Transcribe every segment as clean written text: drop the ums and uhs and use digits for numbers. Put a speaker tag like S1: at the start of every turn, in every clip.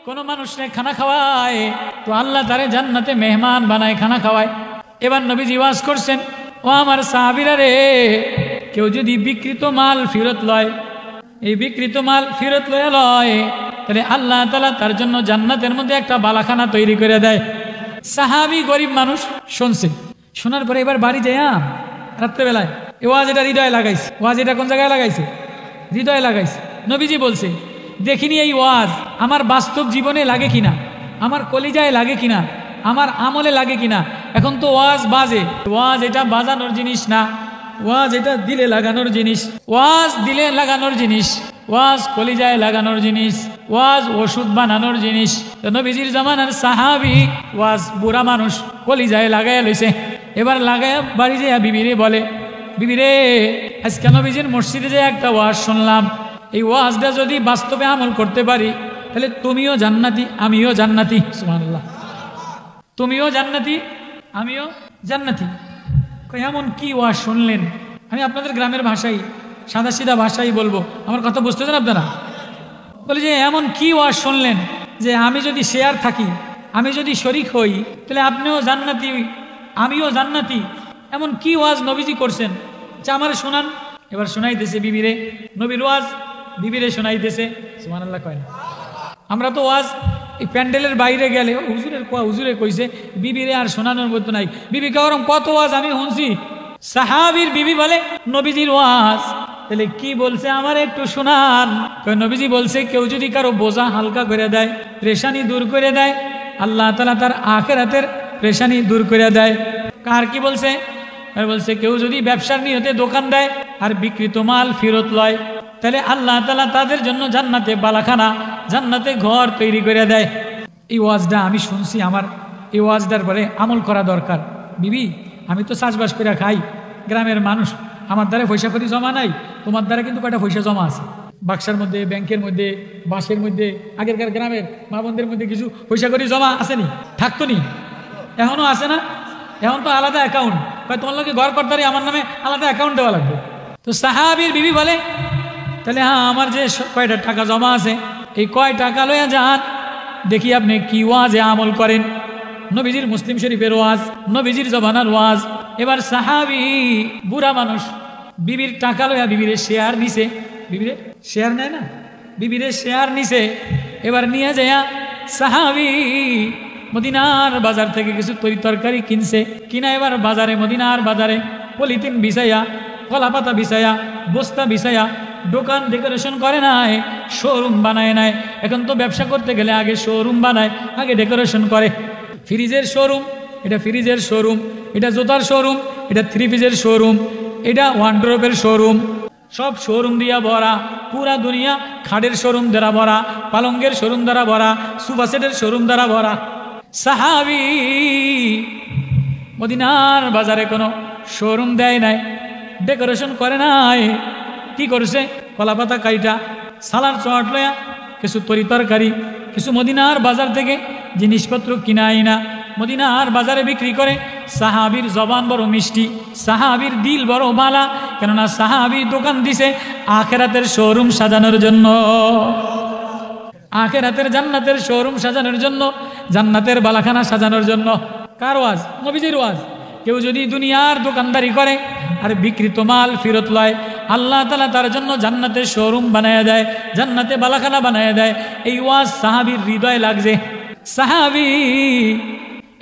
S1: কোনো মানুষকে খানা খাওয়ায় তো আল্লাহ তারে জান্নাতে মেহমান বানায় খানা খাওয়ায়। এবার নবীজি ওয়াজ করছেন, ও আমার সাহাবীরা রে, কেউ যদি বিকৃত মাল ফেরত লয়, এই বিকৃত মাল ফেরত লয়, তাহলে আল্লাহ তাআলা তার জন্য জান্নাতের মধ্যে একটা বালাখানা তৈরি করে দেয়। সাহাবী গরিব মানুষ শুনছে, শোনার পরে এবার বাড়ি যায় রাত্রেবেলায় এ ওয়াজ এটা হৃদয়ে লাগাইছে। ওয়াজ এটা কোন জায়গায় লাগাইছে? হৃদয়ে লাগাইছে। নবীজি বলছে, দেখিনি এই ওয়াজ আমার বাস্তব জীবনে লাগে কিনা, আমার কলিজায় লাগে কিনা, আমার আমলে লাগে কিনা। এখন তো ওয়াজ বাজে, ওয়াজ এটা বাজানোর জিনিস না, ওয়াজ এটা দিলে লাগানোর জিনিস, ওয়াজ দিলে লাগানোর জিনিস, ওয়াজ কলিজায় লাগানোর জিনিস, ওয়াজ ওষুধ বানানোর জিনিস। নবীজির জামানার সাহাবী ওয়াজ বুড়া মানুষ কলিজায় লাগাইয়া লইছে। এবার লাগাইয়া বাড়ি যায় বিবিরে বলে, বিবিরে আজকে নবীজির মসজিদে যে একটা ওয়াজ শুনলাম, এই ওয়াজটা যদি বাস্তবে আমল করতে পারি তাহলে তুমিও জান্নাতি আমিও জান্নাতি। সুবহানাল্লাহ, তুমিও জান্নাতি আমিও জান্নাতি। এমন কি ওয়াজ শুনলেন? আমি আপনাদের গ্রামের ভাষায় সাদা সিধা ভাষাই বলবো, আমার কথা বুঝতেছেন আপনারা? বলে যে এমন কি ওয়াজ শুনলেন যে আমি যদি শেয়ার থাকি, আমি যদি শরিক হই, তাহলে আপনিও জান্নাতি আমিও জান্নাতি। এমন কি ওয়াজ নবীজি করছেন যা আমার শোনান। এবার শোনাইতেছে বিবিরে, নবীর ওয়াজ বিবিরে শোনাইতেছে। সুবহানাল্লাহ কয় না? আমরা তো ওয়াজ এই প্যান্ডেলের বাইরে গেলে হুজুরে কইছে, বিবিরে আর শোনানোর মতো নাই। বিবি কারণ কত ওয়াজ আমি শুনছি। সাহাবীর বিবি বলে নবীজির ওয়াজ, তাহলে কি বলছে আমার একটু শোনান। নবীজি বলছে, কেউ যদি কারো বোঝা হালকা করে দেয়, পেরেশানি দূর করে দেয়, আল্লাহ তাআলা তার আখিরাতের পেরেশানি দূর করে দেয়। কার কি বলছে? বলছে কেউ যদি ব্যবসার নিয়তে দোকান দেয় আর বিকৃত মাল ফেরত লয়, তাহলে আল্লাহ তাআলা তাদের জন্য জান্নাতে বালাখানা, জান্নাতে ঘর তৈরি করে দেয়। এই ওয়াজটা আমি শুনছি, আমার এই ওয়াজটার পরে আমল করা দরকার। বিবি আমি তো চাষবাস করে খাই, গ্রামের মানুষ, আমার দ্বারা পয়সা করি জমা নাই, তোমার দ্বারা কিন্তু কয়টা পয়সা জমা আছে বাক্সার মধ্যে, ব্যাংকের মধ্যে, বাসের মধ্যে। আগেরকার গ্রামের মা বোনদের মধ্যে কিছু পয়সা করি জমা আসেনি, থাকতো নি, এখনো আছে না? এখন তো আলাদা অ্যাকাউন্ট, তোমার লোকে ঘর করতারি আমার নামে আলাদা অ্যাকাউন্ট দেওয়া লাগবে। তো সাহাবীর বিবি বলে, তাহলে আমার যে কয়টা টাকা জমা আছে, এই কয় টাকা লইয়া যান, দেখি আপনি কি ওয়াজে আমল করেন। নবীজির মুসলিম শরীফের ওয়াজ, নবীজির জবানার ওয়াজ। এবার সাহাবী বুড়া মানুষ বিবির টাকা লইয়া বিবিরে শেয়ার নিছে, বিবিরে শেয়ার নেয় না, বিবিরে শেয়ার নিছে। এবার নিয়ে যাইয়া সাহাবী মদিনার বাজার থেকে কিছু তরকারি কিনছে, কিনা এবার বাজারে, মদিনার বাজারে পলিথিন বিছাইয়া, কলা পাতা বিছাইয়া, বস্তা বিছাইয়া দোকান ডেকোরেশন করে নাই, শোরুম বানায় নাই। এখন তো ব্যবসা করতে গেলে আগে শোরুম বানায়, আগে ডেকোরেশন করে। ফ্রিজের শোরুম, এটা ফ্রিজের শোরুম, এটা জুতার শোরুম, এটা থ্রি পিসের শোরুম, এটা ওয়ার্ডরোবের শোরুম, সব শোরুম দিয়া ভরা। পুরা দুনিয়া খাটের শোরুম দ্বারা ভরা, পালঙ্গের শোরুম দ্বারা ভরা, সোফা সেটের শোরুম দ্বারা ভরা। সাহাবী মদিনার বাজারে কোনো শোরুম দেয় নাই, ডেকোরেশন করে নাই। কি করছে? কলা পাতা কাইটা, সালার চট লয়া, কিছু তরকারি, কিছু মদিনার বাজার থেকে জিনিসপত্র কিনাই না, মদিনার বাজারে বিক্রি করে। সাহাবীর জবান বড় মিষ্টি, সাহাবীর দিল বড় ভালা, কেননা সাহাবী দোকান দিছে আখিরাতের শোরুম সাজানোর জন্য, আখিরাতের জান্নাতের শোরুম সাজানোর জন্য, জান্নাতের বালাখানা সাজানোর জন্য। কার ওয়াজ? নবীজির ওয়াজ। কেউ যদি দুনিয়ার দোকানদারি করে আর বিকৃত মাল ফেরত লয়, আল্লাহ তাআলা তার জন্য জান্নাতে শোরুম বানায় দেয়, জান্নাতে বালাখানা বানায় দেয়। এই ওয়াজ সাহাবীর হৃদয়ে লাগছে। সাহাবী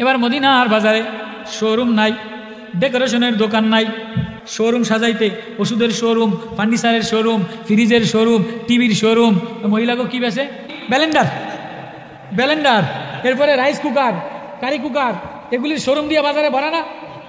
S1: এবার মদিনার বাজারে শোরুম নাই, ডেকোরেশনের দোকান নাই, শোরুম সাজাইতে, ওষুধের শোরুম, ফার্নিচারের শোরুম, ফ্রিজের শোরুম, টিভির শোরুম। মহিলাকে কি বেছে? ব্লেন্ডার, ব্লেন্ডার, এরপরে রাইস কুকার, কারি কুকার, এগুলির শোরুম দিয়ে বাজারে ভরা না?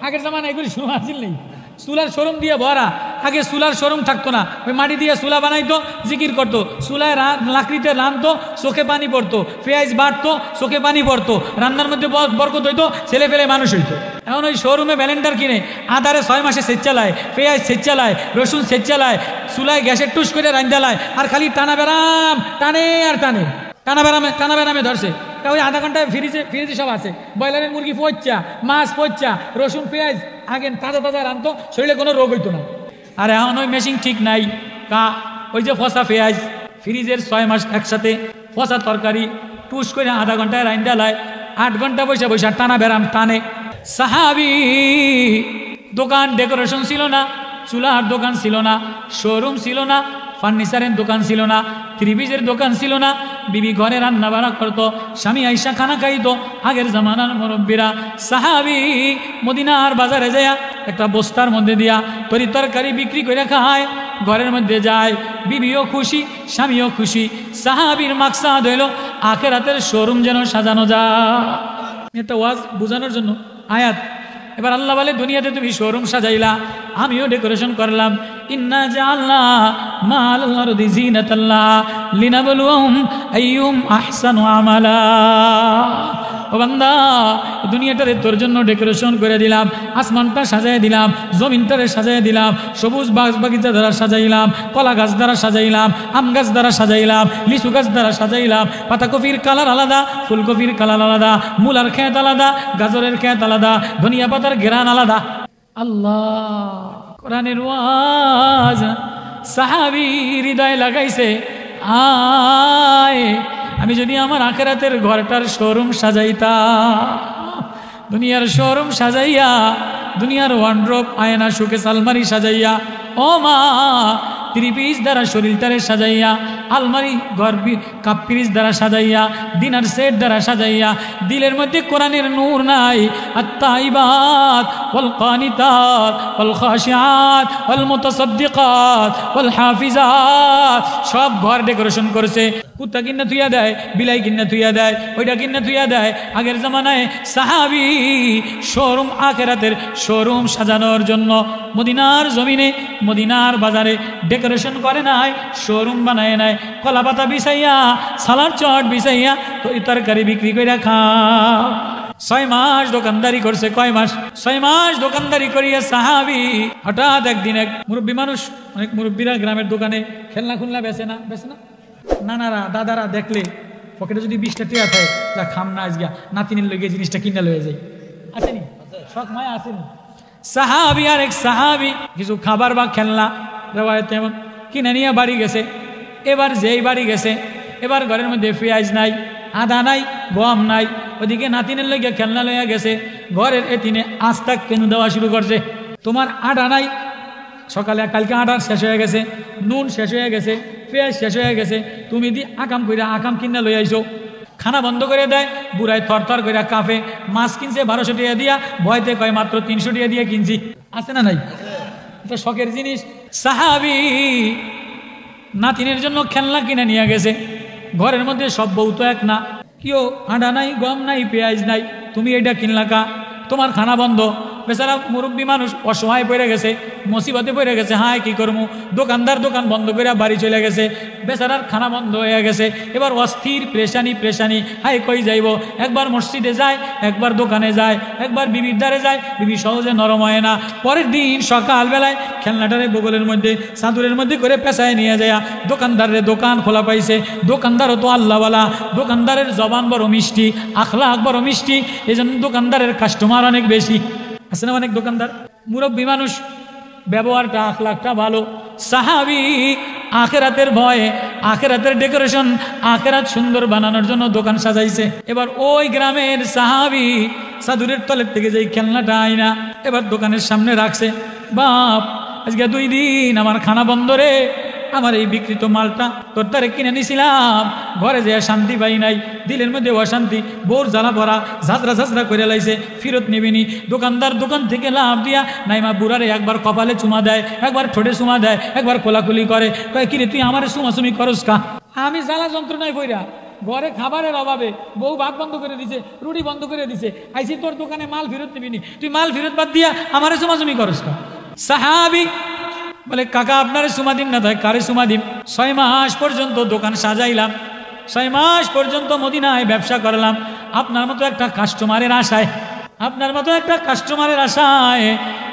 S1: আগের জামানা এগুলি শুরু আসিল নেই, চুলার শোরুম দিয়ে ভরা। আগে চুলার শোরুম থাকতো না, ওই মাটি দিয়ে চুলা বানাইতো, জিকির করতো, চুলায় লাকড়িতে রানতো, চোখে পানি পড়তো, পেঁয়াজ বাড়তো, চোখে পানি পড়তো, রান্নার মধ্যে বরকত হইতো, ছেলে ফেলে মানুষ হইতো। এখন ওই শোরুমে ব্লেন্ডার কিনে আদারে 6 মাসে সেচ চালায়, পেঁয়াজ সেচ চালায়, রসুন সেচ চালায়, চুলায় গ্যাসের টুস করে রান্দালায়, আর খালি টানা বেরাম, টানে আর টানে, টানা বেরামে ধরছে। ওই আধা ঘন্টায় ফ্রিজে সব আছে, ব্রয়লারের মুরগি পচা, মাছ পচা, রসুন পেঁয়াজ আগে তাজা তাজা রানতো, শরীরে কোনো রোগ হইতো না। আর এখন ওই মেশিন ঠিক নাই, ওই যে ফসা পেঁয়াজ ফ্রিজের 6 মাস একসাথে, ফসা তরকারি টুস করে আধা ঘন্টায় রাইন্দা লায়, 8 ঘন্টা বৈশা বৈশা টানা বেরাম টানে। সাহাবি দোকান ডেকোরেশন ছিল না, চুলার দোকান ছিল না, শোরুম ছিল না, ফার্নিচারের দোকান ছিল না, ত্রিভিজের দোকান ছিল না, বিবি ঘরে রান্না বাড়া করতো, স্বামী আইসা খানা খাইতো। আগের জামানার মুরব্বীরা সাহাবি মদিনার বাজারে যায় একটা বস্তার মধ্যে দিয়া তরি তরকারি বিক্রি করে খায়, ঘরের মধ্যে যায়, বিবিও খুশি, স্বামীও খুশি। সাহাবির মাকসাদ হইল আখিরাতের শোরুম যেন সাজানো যায়। এটা ওয়াজ বোঝানোর জন্য আয়াত। এবার আল্লাহ বলে দুনিয়াতে তুমি শোরুম সাজাইলা, আমিও ডেকোরেশন করলাম। ইন্না জাআলনা মাল আরদি জিনাতাল্লাহ লিনাবলুহুম আইয়ুম আহসানু আমালা। ও বান্দা, দুনিয়াটারে তোর জন্য ডেকোরেশন করে দিলাম, আসমানটা সাজাই দিলাম, জমিনটারে সাজাই দিলাম, সবুজ বাগিচা দ্বারা সাজাইলাম, কলা গাছ দ্বারা সাজাইলাম, আম গাছ দ্বারা সাজাইলাম, লিচু গাছ দ্বারা সাজাইলাম। পাতাকপির কালার আলাদা, ফুলকপির কালার আলাদা, মূলার খেত আলাদা, গাজরের খেত আলাদা, ধনিয়া পাতার ঘেরান আলাদা। আল্লাহ কোরআনের ওয়াজ সাহাবী হৃদয় লাগাইছে, আয় আমি যদি আমার আখিরাতের ঘরটার শোরুম সাজাইতাম, দুনিয়ার শোরুম সাজাইয়া, দুনিয়ার ওয়ার্ড্রোব আয়না শোকেস আলমারি সাজাইয়া, ও মা ত্রিপিস দ্বারা শরীরটারে সাজাইয়া, আলমারি ঘর কাপ পিরিস দ্বারা সাজাইয়া, ডিনার সেট দ্বারা সাজাইয়া, দিলের মধ্যে কোরআনের নূর নাই। আত-তাইবাত ওয়াল কানিতাত ওয়াল খাশিআত ওয়াল মুতাসাদ্দিকাত ওয়াল হাফিজাত, সব ঘর ডেকোরেশন করছে। কুত্তা কিন্না থুইয়া দেয়, বিলাই কিন্না থুইয়া দেয়, ওইটা কিন্না থুইয়া দেয়। আগের জামানায় সাহাবি শোরুম, আখিরাতের শোরুম সাজানোর জন্য মদিনার জমিনে, মদিনার বাজারে ডেকোরেশন করে নাই, শোরুম বানায় নাই। কলা পাতা বিছাইয়া, সালার চট বিছাইয়া তরকারি বিক্রি করে খা। 6 মাস দোকানদারি করছে। কয় মাস? 6 মাস দোকানদারি করিয়া সাহাবি হঠাৎ একদিন এক মুরব্বী মানুষ, অনেক মুরব্বীরা গ্রামের দোকানে খেলনা খুলনা বেচে না, নানারা দাদারা দেখলে পকেটে যদি 20টা টাকা থাকে, যা খাম না আজগা নাতিনের লইগে জিনিসটা কিনা লয়ে যায়, আসেনি? শখ মায়া আসেনি? সাহাবি আর এক সাহাবি কিছু খাবার বা খেলনা রেওয়ায়তে এমন কিনে নিয়ে বাড়ি গেছে। এবার যেই বাড়ি গেছে, এবার ঘরের মধ্যে পেঁয়াজ নাই, আদা নাই, গম নাই, ওদিকে নাতিনের লইগে খেলনা লইয়া গেছে। ঘরের এতিনে আস্তা কেন দেওয়া শুরু করছে, তোমার আটা নাই, সকালে কালকে আটা শেষ হয়ে গেছে, নুন শেষ হয়ে গেছে, পেঁয়াজ শেষ হয়ে গেছে, তুমি দি আকাম কইরা আকাম কিনা লই আইছো। খানা বন্ধ করে দেয়, বুড়ায় থরথর করে কাঁপে। মাছ কিনছে 1200 টাকা দিয়া, ভয়তে কয় মাত্র 300 টাকা দিয়ে কিনছি। আছে না নাই? এটা শখের জিনিস। সাহাবি নাতিনের জন্য খেলনা কিনে নিয়ে গেছে। ঘরের মধ্যে সব বউ তো এক না, কেউ আটা নাই, গম নাই, পেঁয়াজ নাই, তুমি এটা কিনলা কা? তোমার খানা বন্ধ। বেচারা মুরব্বী মানুষ অসহায় পড়ে গেছে, মুসিবতে পড়ে গেছে। হায় কি করবো? দোকানদার দোকান বন্ধ করে বাড়ি চলে গেছে, বেচারার খানা বন্ধ হয়ে গেছে। এবার অস্থির প্রেশানি, হায় কই যাইব? একবার মসজিদে যায়, একবার দোকানে যায়, একবার বিবির দ্বারে যায়, বিবি সহজে নরম হয় না। পরের দিন সকালবেলায় খেলনাটারে বগলের মধ্যে চাদরের মধ্যে করে পেঁচায় নিয়ে যায় দোকানদারের দোকান খোলা পাইছে। দোকানদারও তো আল্লাহওয়ালা, দোকানদারের জবান বড় মিষ্টি, আখলাক বড় মিষ্টি, এই জন্য দোকানদারের কাস্টমার অনেক বেশি। আছে না অনেক দোকানদার? মুরব্বী মানুষ, ব্যবহারটা আখলাকটা ভালো। সাহাবি আখিরাতের ভয়ে, আখিরাতের ডেকোরেশন, আখিরাত সুন্দর বানানোর জন্য দোকান সাজাইছে। এবার ওই গ্রামের সাহাবি চাদরের তলের থেকে যেই খেলনাটা আইনা এবার দোকানের সামনে রাখছে। বাপ, আজকে 2 দিন আমার খানা বন্ধ রে, আমার এই বিকৃত মালটা তোর তারে কিনে নিছিলাম, ঘরে যে শান্তি পাই নাই, দিলের মধ্যে অশান্তি, বোর জ্বালা ভরা, ঝাঁঝরা করে লাইছে, ফেরত নেবেনি। দোকানদার দোকান থেকে লাভ দিয়া নাইমা বুড়ারে একবার কপালে চুমা দেয়, একবার ঠোঁটে চুমা দেয়, একবার কোলাকুলি করে, কয় কিরে তুই আমারে চুমাচুমি করস কা? আমি জ্বালা যন্ত্রণায় পইরা, ঘরে খাবারের অভাবে বউ ভাত বন্ধ করে দিছে, রুটি বন্ধ করে দিছে, আইসি তোর দোকানে মাল ফেরত নিবিনি, তুই মাল ফেরত বাদ দিয়া আমারে চুমাচুমি করস কা? সাহাবি বলে, কাকা আপনারে সুমা দিম না? তাই কারে সুমা দিম? 6 মাস পর্যন্ত দোকান সাজাইলাম, 6 মাস পর্যন্ত মদিনায় ব্যবসা করলাম আপনার মতো একটা কাস্টমারের আশায়, আপনার মতো একটা কাস্টমারের আশায়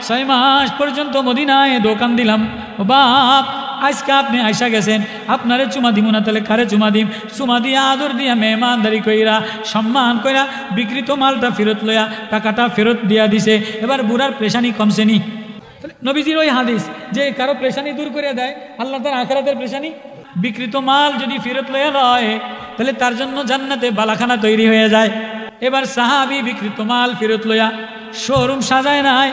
S1: 6 মাস পর্যন্ত মদিনায় দোকান দিলাম। বাপ, আজকে আপনি আইসা গেছেন, আপনারে চুমা দিব না, তাহলে কারে চুমা দিম? চুমা দিয়া আদর দিয়া মেহমানদারি কইরা সম্মান কইরা বিকৃত মালটা ফেরত লইয়া টাকাটা ফেরত দিয়া দিছে। এবার বুড়ার পেশানি কমছে নি? নবীজির ওই হাদিস যে কারো পেশানি দূর করে দেয় আল্লাহ তার আখিরাতের পেশানি। বিকৃত মাল যদি ফেরত লইয়া লয় তাহলে তার জন্য জান্নাতে বালাখানা তৈরি হয়ে যায়। এবার সাহাবী বিকৃত মাল ফেরত লইয়া শোরুম সাজায় নাই,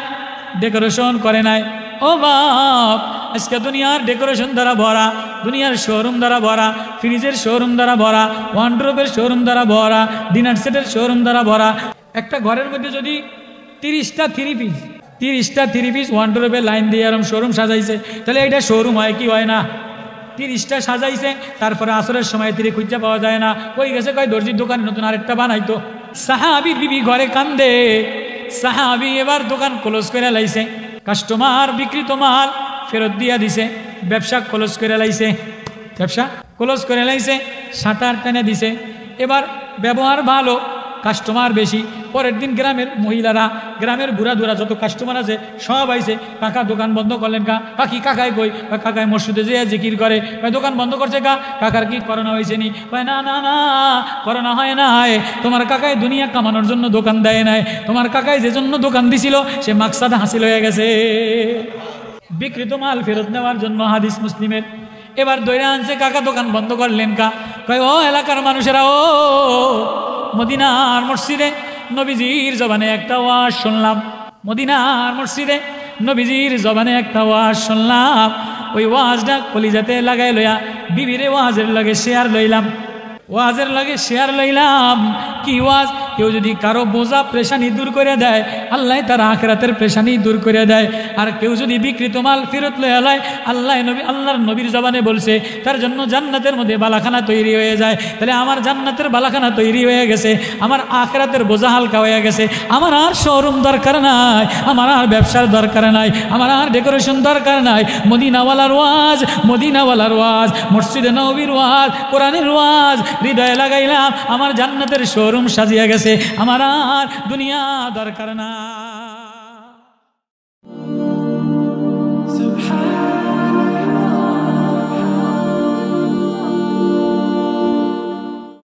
S1: ডেকোরেশন করে নাই। ও বাপ, আজকে দুনিয়ার ডেকোরেশন দ্বারা ভরা, দুনিয়ার শোরুম দ্বারা ভরা, ফ্রিজের শোরুম দ্বারা ভরা, ওয়ার্ডরোবের শোরুম দ্বারা ভরা, ডিনার সেটের শোরুম দ্বারা ভরা। একটা ঘরের মধ্যে যদি 30টা থ্রি পিস ওয়ার্ডরোবের লাইন দিয়ে এরকম শোরুম সাজাইছে, তাহলে এটা শোরুম হয় কি হয় না? 30টা সাজাইছে, তারপরে আসরের সময় তিরি খুঁজা পাওয়া যায় না, কই গেছে? কয় দর্জির দোকানে নতুন আরেকটা বানাইতো। সাহাবীর বিবি ঘরে কান্দে, সাহাবী এবার দোকান ক্লোজ করে লাইছে, কাস্টমার বিকৃত মাল ফেরত দিয়া দিছে, ব্যবসা ক্লোজ করে লাইছে, শাটার টেনে দিছে। এবার ব্যবহার ভালো, কাস্টমার বেশি। পরের দিন গ্রামের মহিলারা, গ্রামের বুড়া যত কাস্টমার আছে সব আইছে, কাকা দোকান বন্ধ করলেন কা? কাকি কাকায় কই? কাকায় মসজিদে যে জিকির করে। দোকান বন্ধ করছে কা? কাকার কি করোনা হয়েছে নি? না না না, করোনা হয় নাই, তোমার কাকায় দুনিয়া কামানোর জন্য দোকান দেয় নাই, তোমার কাকায় যে জন্য দোকান দিছিল সে মাকসাদ হাসিল হয়ে গেছে। বিকৃত মাল ফেরত নেওয়ার জন্য হাদিস মুসলিমের। এবার দইরা আনছে, কাকা দোকান বন্ধ করলেন কা? কয় ও এলাকার মানুষেরা, ও মদিনার মসজিদে নবীজির জবানে একটা ওয়াজ শুনলাম, মদিনার মসজিদে নবীজির জবানে একটা ওয়াজ শুনলাম। ওই ওয়াজটা কলিজাতে লাগাই লইয়া বিবিরে ওয়াজের লগে শেয়ার লইলাম। কি ওয়াজ? কেউ যদি কারো বোঝা পেশানি দূর করে দেয়, আল্লাহ তার আখিরাতের পেশানি দূর করে দেয়। আর কেউ যদি বিকৃত মাল ফেরত লইয়া লয়, আল্লাহর নবীর জবানে বলছে তার জন্য জান্নাতের মধ্যে বালাখানা তৈরি হয়ে যায়। তাহলে আমার জান্নাতের বালাখানা তৈরি হয়ে গেছে, আমার আখিরাতের বোঝা হালকা হয়ে গেছে। আমার আর শোরুম দরকার নাই, আমার আর ব্যবসার দরকার নাই, আমার আর ডেকোরেশন দরকার নাই। মদিনাওয়ালার ওয়াজ, মসজিদে নববীর ওয়াজ, কোরআনের ওয়াজ হৃদয়ে লাগাইলাম, আমার জান্নাতের শোরুম সাজিয়ে গেছে, আমার আর দুনিয়া দরকার না।